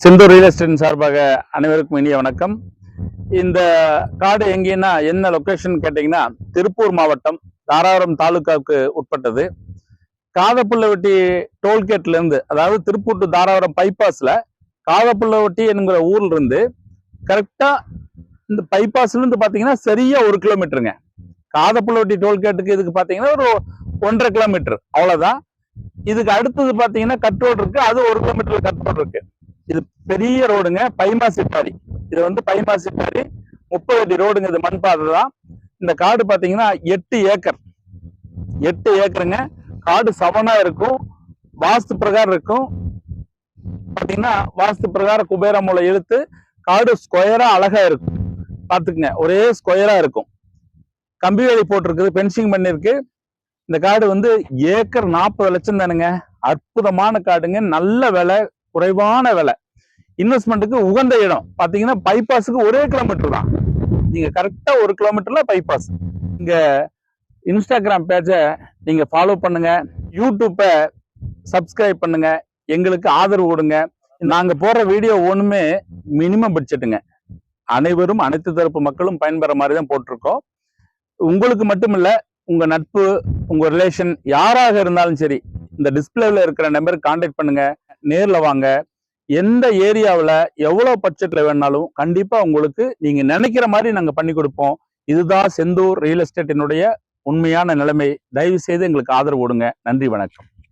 Senthur real estate சார்பாக அனைவருக்கும் இனிய வணக்கம். இந்த காடு எங்கன்னா என்ன லொகேஷன் கேட்டீங்கன்னா, திருப்பூர் மாவட்டம் தாராபுரம் தாலுகாவுக்கு உட்பட்டது. காதப்புள்ளவட்டி டோல்கேட்ல இருந்து, அதாவது திருப்பூர் டு தாராபுரம் பைபாஸ்ல காதப்புள்ளவட்டி என்கிற ஊர்ல இருந்து கரெக்டா இந்த பைபாஸ்ல இருந்து பாத்தீங்கன்னா சரியா 1 கிலோமீட்டருங்க. காதப்புள்ளவட்டி டோல்கேட்டுக்கு இதுக்கு பாத்தீங்கன்னா ஒரு 1.5 கிலோமீட்டர் அவ்வளவுதான். இதுக்கு அடுத்தது பாத்தீங்கன்னா கட் ரோடு இருக்கு, அது 1 கிலோமீட்டர் கட் ரோடு இருக்கு. இது பெரிய ரோடுங்க, பைமாசிட்டாரி. இது வந்து பைமாசிட்டாரி 30 அடி ரோடுங்க. இது மண் பாதை தான். இந்த காடு பாத்தீங்கன்னா 8 ஏக்கர் 8 ஏக்கருங்க. காடு சமனா இருக்கும், வாஸ்து பிரகாரம் இருக்கும். பாத்தீங்கன்னா வாஸ்து பிரகாரம் குபேர மூலை இழுத்து காடு ஸ்கொயரா அழகா இருக்கும். பாத்துக்குங்க, ஒரே ஸ்கொயரா இருக்கும். கம்பி வேலி போட்டிருக்குது, பென்சிங் பண்ணிருக்கு. இந்த காடு வந்து ஏக்கர் 40 லட்சம் தானுங்க. அற்புதமான காடுங்க, நல்ல விலை, குறைவான விலை, இன்வெஸ்ட்மெண்ட்டுக்கு உகந்த இடம். பாத்தீங்கன்னா பைபாஸுக்கு 1 கிலோமீட்டர் தான். நீங்க கரெக்டா 1 கிலோமீட்டர்ல பைபாஸ். இங்க இன்ஸ்டாகிராம் பேஜை நீங்க ஃபாலோ பண்ணுங்க, யூடியூப்பை சப்ஸ்கிரைப் பண்ணுங்க, எங்களுக்கு ஆதரவு கொடுங்க. நாங்க போடுற வீடியோ ஒண்ணுமே மினிமம் பட்ஜெட்டுங்க. அனைவரும், அனைத்து தரப்பு மக்களும் பயன்பெற மாதிரி தான் போட்டிருக்கோம். உங்களுக்கு மட்டும் இல்ல, உங்க நட்பு, உங்க ரிலேஷன் யாராக இருந்தாலும் சரி, இந்த டிஸ்பிளேல இருக்கிற நம்பருக்கு கான்டாக்ட் பண்ணுங்க, நேர்ல வாங்க. எந்த ஏரியாவில் எவ்வளவு பட்ஜெட்ல வேணாலும் கண்டிப்பா உங்களுக்கு நீங்க நினைக்கிற மாதிரி நாங்க பண்ணி கொடுப்போம். இதுதான் செந்தூர் ரியல் எஸ்டேட்டினுடைய உண்மையான நிலைமை. தயவு செய்து எங்களுக்கு ஆதரவு கொடுங்க. நன்றி, வணக்கம்.